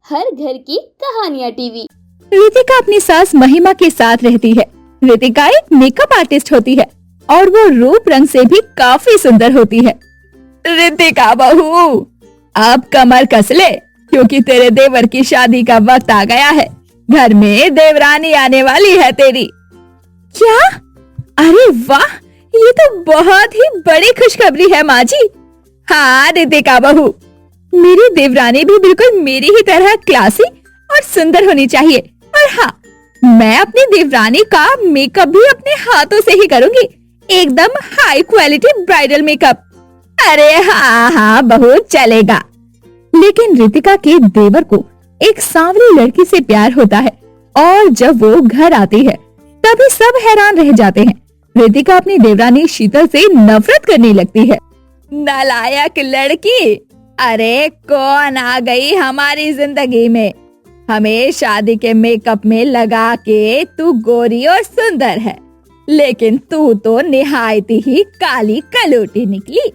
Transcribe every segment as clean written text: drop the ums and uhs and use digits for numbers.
हर घर की कहानियाँ टीवी। रितिका अपनी सास महिमा के साथ रहती है। रितिका एक मेकअप आर्टिस्ट होती है और वो रूप रंग से भी काफी सुंदर होती है। रितिका बहू, अब कमर कस ले क्योंकि तेरे देवर की शादी का वक्त आ गया है। घर में देवरानी आने वाली है तेरी। क्या? अरे वाह, ये तो बहुत ही बड़ी खुशखबरी है माँ जी। हाँ रितिका बहू, मेरी देवरानी भी बिल्कुल मेरी ही तरह क्लासी और सुंदर होनी चाहिए। और हाँ, मैं अपनी देवरानी का मेकअप भी अपने हाथों से ही करूंगी, एकदम हाई क्वालिटी ब्राइडल मेकअप। अरे हाँ हाँ बहू, चलेगा। लेकिन रितिका के देवर को एक सांवली लड़की से प्यार होता है और जब वो घर आती है तभी सब हैरान रह जाते हैं। रितिका अपनी देवरानी शीतल से नफरत करने लगती है। नालायक लड़की, अरे कौन आ गई हमारी जिंदगी में? हमें शादी के मेकअप में लगा के तू गोरी और सुंदर है, लेकिन तू तो निहायती ही काली कलोटी निकली।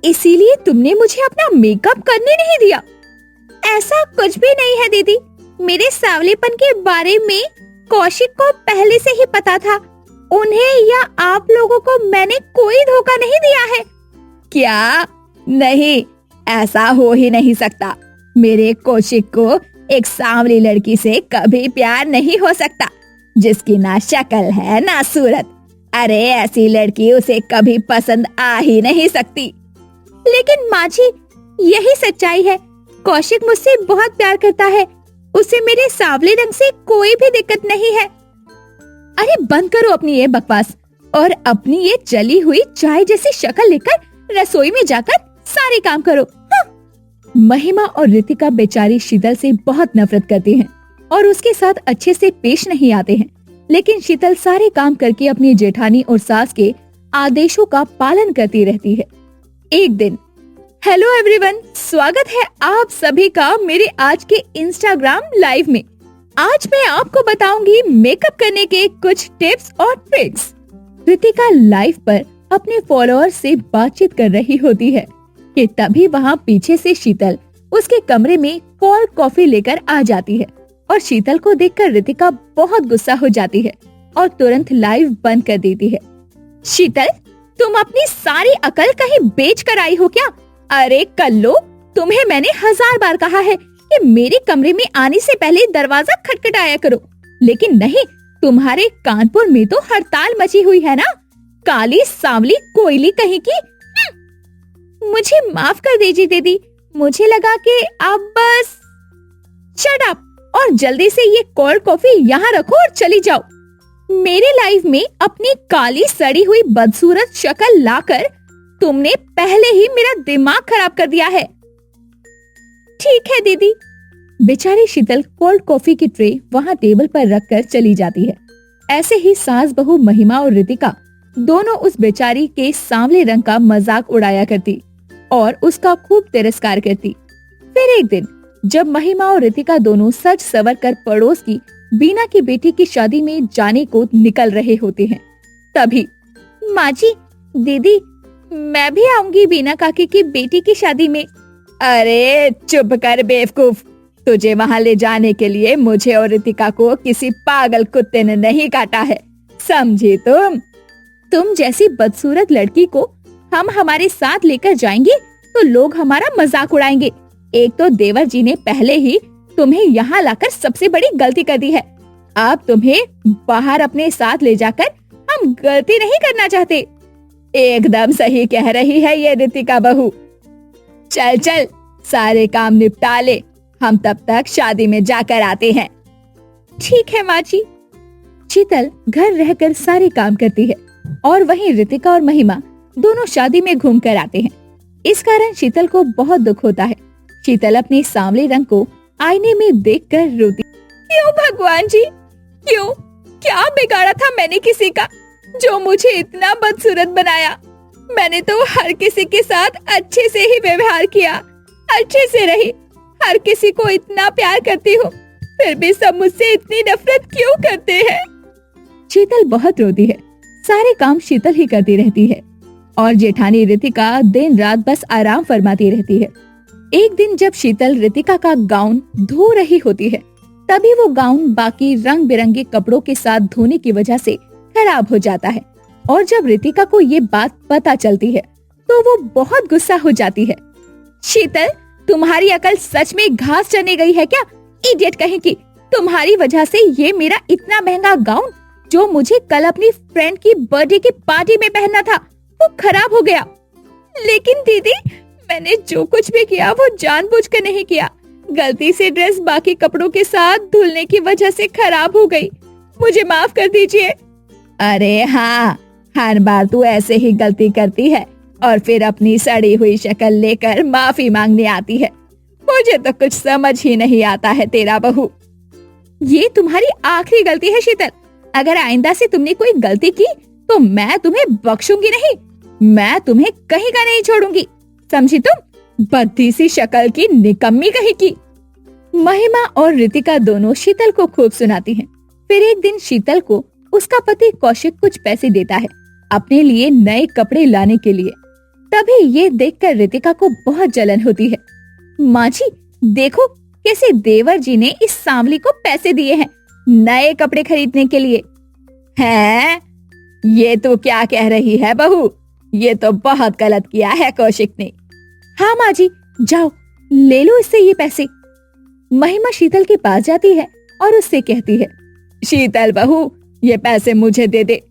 इसीलिए तुमने मुझे अपना मेकअप करने नहीं दिया। ऐसा कुछ भी नहीं है दीदी, मेरे सांवलेपन के बारे में कौशिक को पहले से ही पता था। उन्हें या आप लोगों को मैंने कोई धोखा नहीं दिया है। क्या? नहीं, ऐसा हो ही नहीं सकता। मेरे कौशिक को एक सांवली लड़की से कभी प्यार नहीं हो सकता, जिसकी ना शक्ल है ना सूरत। अरे ऐसी लड़की उसे कभी पसंद आ ही नहीं सकती। लेकिन माँ जी, यही सच्चाई है। कौशिक मुझसे बहुत प्यार करता है, उसे मेरे सांवले रंग से कोई भी दिक्कत नहीं है। अरे बंद करो अपनी ये बकवास और अपनी ये जली हुई चाय जैसी शक्ल लेकर रसोई में जाकर सारे काम करो। हाँ। महिमा और रितिका बेचारी शीतल से बहुत नफरत करती हैं और उसके साथ अच्छे से पेश नहीं आते हैं। लेकिन शीतल सारे काम करके अपनी जेठानी और सास के आदेशों का पालन करती रहती है। एक दिन, हेलो एवरीवन, स्वागत है आप सभी का मेरे आज के इंस्टाग्राम लाइव में। आज मैं आपको बताऊंगी मेकअप करने के कुछ टिप्स और ट्रिक्स। रितिका लाइव पर अपने फॉलोअर्स से बातचीत कर रही होती है कि तभी वहाँ पीछे से शीतल उसके कमरे में कोल्ड कॉफी लेकर आ जाती है और शीतल को देखकर रितिका बहुत गुस्सा हो जाती है और तुरंत लाइव बंद कर देती है। शीतल, तुम अपनी सारी अकल कहीं बेच कर आई हो क्या? अरे कल्लो, तुम्हें मैंने 1000 बार कहा है कि मेरे कमरे में आने से पहले दरवाजा खटखटाया करो, लेकिन नहीं, तुम्हारे कानपुर में तो हड़ताल मची हुई है ना। काली सांवली कोयली कहीं की। मुझे माफ कर दीजिए दीदी, मुझे लगा कि आप बस। शट अप और जल्दी से ये कोल्ड कॉफी यहाँ रखो और चली जाओ। मेरे लाइव में अपनी काली सड़ी हुई बदसूरत शक्ल लाकर तुमने पहले ही मेरा दिमाग खराब कर दिया है। ठीक है दीदी। बेचारी शीतल कोल्ड कॉफी की ट्रे वहाँ टेबल पर रखकर चली जाती है। ऐसे ही सास बहू महिमा और रितिका दोनों उस बेचारी के सांवले रंग का मजाक उड़ाया करती और उसका खूब तिरस्कार करती। फिर एक दिन जब महिमा और रितिका दोनों सज सवर कर पड़ोस की बीना की बेटी की शादी में जाने को निकल रहे होते हैं, तभी माँ जी, दीदी, मैं भी आऊंगी बीना काकी की बेटी की शादी में। अरे चुप कर बेवकूफ, तुझे वहाँ ले जाने के लिए मुझे और रितिका को किसी पागल कुत्ते ने नहीं काटा है, समझी तुम जैसी बदसूरत लड़की को हम हमारे साथ लेकर जाएंगे तो लोग हमारा मजाक उड़ाएंगे। एक तो देवर जी ने पहले ही तुम्हें यहाँ लाकर सबसे बड़ी गलती कर दी है। अब तुम्हें बाहर अपने साथ ले जाकर हम गलती नहीं करना चाहते। एकदम सही कह रही है ये रितिका बहू। चल चल, सारे काम निपटा ले, हम तब तक शादी में जाकर आते हैं। ठीक है माँ जी। शीतल घर रहकर सारे काम करती है और वहीं रितिका और महिमा दोनों शादी में घूम कर आते हैं। इस कारण शीतल को बहुत दुख होता है। शीतल अपने सांवले रंग को आईने में देखकर रोती। क्यों भगवान जी, क्यों? क्या बिगाड़ा था मैंने किसी का जो मुझे इतना बदसूरत बनाया? मैंने तो हर किसी के साथ अच्छे से ही व्यवहार किया, अच्छे से रही, हर किसी को इतना प्यार करती हूँ, फिर भी सब मुझसे इतनी नफरत क्यों करते हैं? शीतल बहुत रोती है। सारे काम शीतल ही करती रहती है और जेठानी रितिका दिन रात बस आराम फरमाती रहती है। एक दिन जब शीतल रितिका का गाउन धो रही होती है, तभी वो गाउन बाकी रंग बिरंगे कपड़ों के साथ धोने की वजह से खराब हो जाता है। और जब रितिका को ये बात पता चलती है तो वो बहुत गुस्सा हो जाती है। शीतल, तुम्हारी अकल सच में घास चरने गई है क्या? इडियट कहीं की, तुम्हारी वजह से ये मेरा इतना महंगा गाउन जो मुझे कल अपनी फ्रेंड की बर्थडे की पार्टी में पहनना था, वो खराब हो गया। लेकिन दीदी, मैंने जो कुछ भी किया वो जानबूझकर नहीं किया। गलती से ड्रेस बाकी कपड़ों के साथ धुलने की वजह से खराब हो गई। मुझे माफ कर दीजिए। अरे हाँ, हर बार तू ऐसे ही गलती करती है और फिर अपनी सड़ी हुई शक्ल लेकर माफी मांगने आती है। मुझे तो कुछ समझ ही नहीं आता है तेरा बहू। ये तुम्हारी आखिरी गलती है शीतल। अगर आइंदा से तुमने कोई गलती की तो मैं तुम्हें बख्शूंगी नहीं। मैं तुम्हें कहीं का नहीं छोड़ूंगी, समझी तुम? बद्दी सी शक्ल की निकम्मी कहीं की। महिमा और रितिका दोनों शीतल को खूब सुनाती हैं। फिर एक दिन शीतल को उसका पति कौशिक कुछ पैसे देता है अपने लिए नए कपड़े लाने के लिए। तभी ये देखकर रितिका को बहुत जलन होती है। माँ जी, देखो कैसे देवर जी ने इस सांवली को पैसे दिए हैं नए कपड़े खरीदने के लिए। हैं? ये तो क्या कह रही है बहू? ये तो बहुत गलत किया है कौशिक ने। हाँ माँ जी, जाओ ले लो इससे ये पैसे। महिमा शीतल के पास जाती है और उससे कहती है, शीतल बहू, ये पैसे मुझे दे दे।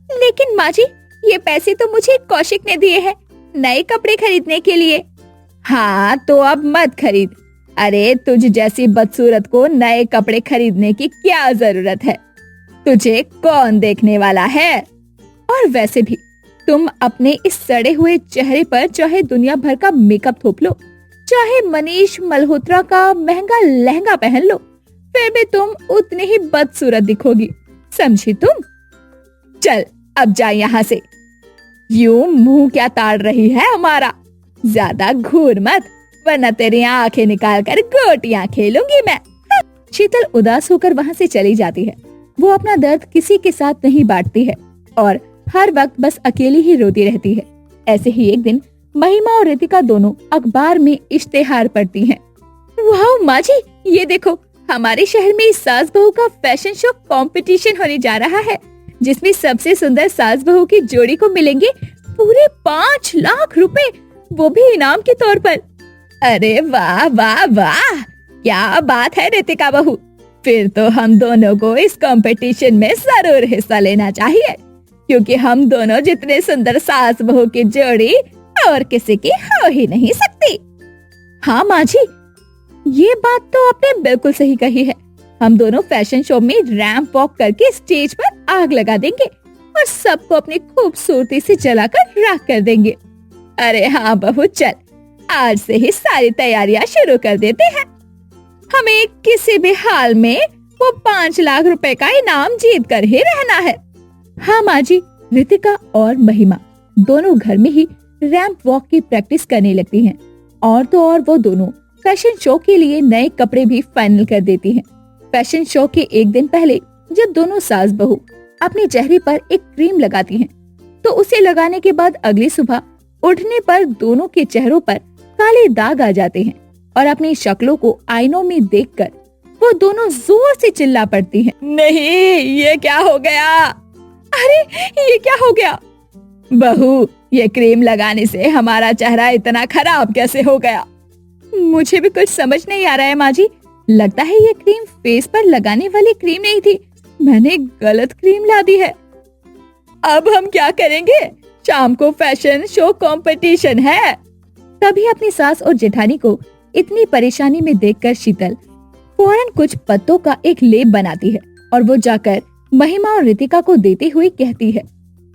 लेकिन माँ जी, ये पैसे तो मुझे कौशिक ने दिए हैं नए कपड़े खरीदने के लिए। हाँ तो अब मत खरीद। अरे तुझ जैसी बदसूरत को नए कपड़े खरीदने की क्या जरूरत है? तुझे कौन देखने वाला है? और वैसे भी तुम अपने इस सड़े हुए चेहरे पर चाहे दुनिया भर का मेकअप थोप लो, चाहे मनीष मल्होत्रा का महंगा लहंगा पहन लो, फिर भी तुम उतनी ही बदसूरत दिखोगी, समझी तुम? चल अब जा यहाँ से। यूं मुंह क्या ताड़ रही है हमारा? ज्यादा घूर मत, वरना तेरी आंखें निकाल कर गोटियां खेलूंगी मैं। शीतल उदास होकर वहाँ से चली जाती है। वो अपना दर्द किसी के साथ नहीं बांटती है और हर वक्त बस अकेली ही रोती रहती है। ऐसे ही एक दिन महिमा और रितिका दोनों अखबार में इश्तेहार पढ़ती हैं। वाह माँ जी, ये देखो हमारे शहर में इस सास बहू का फैशन शो कंपटीशन होने जा रहा है, जिसमें सबसे सुंदर सास बहू की जोड़ी को मिलेंगे पूरे 5 लाख रुपए, वो भी इनाम के तौर पर। अरे वाह वाह वाह, क्या बात है रितिका बहू। फिर तो हम दोनों को इस कंपटीशन में जरूर हिस्सा लेना चाहिए, क्योंकि हम दोनों जितने सुंदर सास बहू की जोड़ी और किसी की हो ही नहीं सकती। हाँ माँ जी, ये बात तो आपने बिल्कुल सही कही है। हम दोनों फैशन शो में रैंप वॉक करके स्टेज पर आग लगा देंगे और सबको अपनी खूबसूरती से जलाकर राख कर देंगे। अरे हाँ बहू, चल आज से ही सारी तैयारियां शुरू कर देते हैं। हमें किसी भी हाल में वो 5 लाख रुपए का इनाम जीत कर ही रहना है। हाँ माँ जी। रितिका और महिमा दोनों घर में ही रैंप वॉक की प्रैक्टिस करने लगती हैं। और तो और वो दोनों फैशन शो के लिए नए कपड़े भी फाइनल कर देती हैं। फैशन शो के एक दिन पहले जब दोनों सास बहू अपने चेहरे पर एक क्रीम लगाती हैं, तो उसे लगाने के बाद अगली सुबह उठने पर दोनों के चेहरों पर काले दाग आ जाते हैं और अपनी शक्लों को आईनों में देखकर वो दोनों जोर से चिल्ला पड़ती हैं। नहीं, ये क्या हो गया? अरे ये क्या हो गया? बहू, ये क्रीम लगाने से हमारा चेहरा इतना खराब कैसे हो गया? मुझे भी कुछ समझ नहीं आ रहा है माँ जी। लगता है ये क्रीम फेस पर लगाने वाली क्रीम नहीं थी, मैंने गलत क्रीम ला दी है। अब हम क्या करेंगे? शाम को फैशन शो कंपटीशन है। तभी अपनी सास और जेठानी को इतनी परेशानी में देखकर शीतल फौरन कुछ पत्तों का एक लेप बनाती है और वो जाकर महिमा और रितिका को देते हुए कहती है,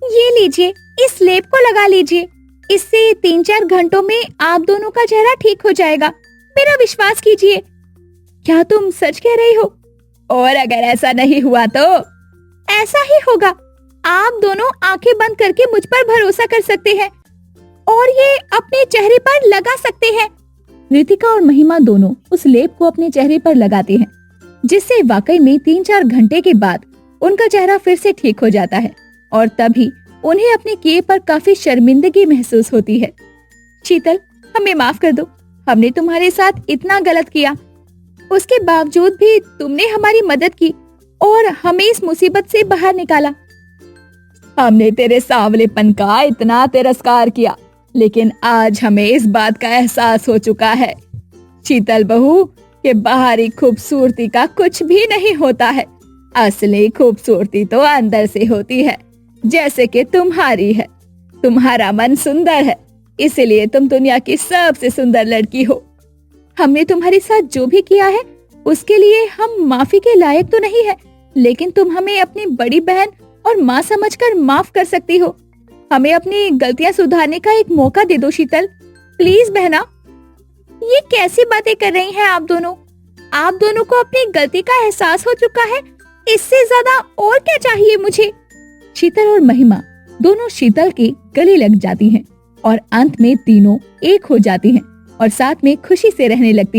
ये लीजिए, इस लेप को लगा लीजिए। इससे 3-4 घंटों में आप दोनों का चेहरा ठीक हो जाएगा, मेरा विश्वास कीजिए। क्या तुम सच कह रही हो? और अगर ऐसा नहीं हुआ तो? ऐसा ही होगा। आप दोनों आंखें बंद करके मुझ पर भरोसा कर सकते हैं और ये अपने चेहरे पर लगा सकते हैं। रितिका और महिमा दोनों उस लेप को अपने चेहरे पर लगाते हैं, जिससे वाकई में 3-4 घंटे के बाद उनका चेहरा फिर से ठीक हो जाता है और तभी उन्हें अपने किए पर काफी शर्मिंदगी महसूस होती है। शीतल, हमें माफ कर दो, हमने तुम्हारे साथ इतना गलत किया, उसके बावजूद भी तुमने हमारी मदद की और हमें इस मुसीबत से बाहर निकाला। हमने तेरे सांवलेपन का इतना तिरस्कार किया, लेकिन आज हमें इस बात का एहसास हो चुका है शीतल बहू कि बाहरी खूबसूरती का कुछ भी नहीं होता है। असली खूबसूरती तो अंदर से होती है, जैसे कि तुम्हारी है। तुम्हारा मन सुंदर है, इसलिए तुम दुनिया की सबसे सुंदर लड़की हो। हमने तुम्हारे साथ जो भी किया है उसके लिए हम माफी के लायक तो नहीं है, लेकिन तुम हमें अपनी बड़ी बहन और माँ समझकर माफ कर सकती हो। हमें अपनी गलतियां सुधारने का एक मौका दे दो शीतल, प्लीज बहना। ये कैसी बातें कर रही हैं आप दोनों? आप दोनों को अपनी गलती का एहसास हो चुका है, इससे ज्यादा और क्या चाहिए मुझे? शीतल और महिमा दोनों शीतल के गले लग जाती हैं और अंत में तीनों एक हो जाती हैं और साथ में खुशी से रहने लगती हैं।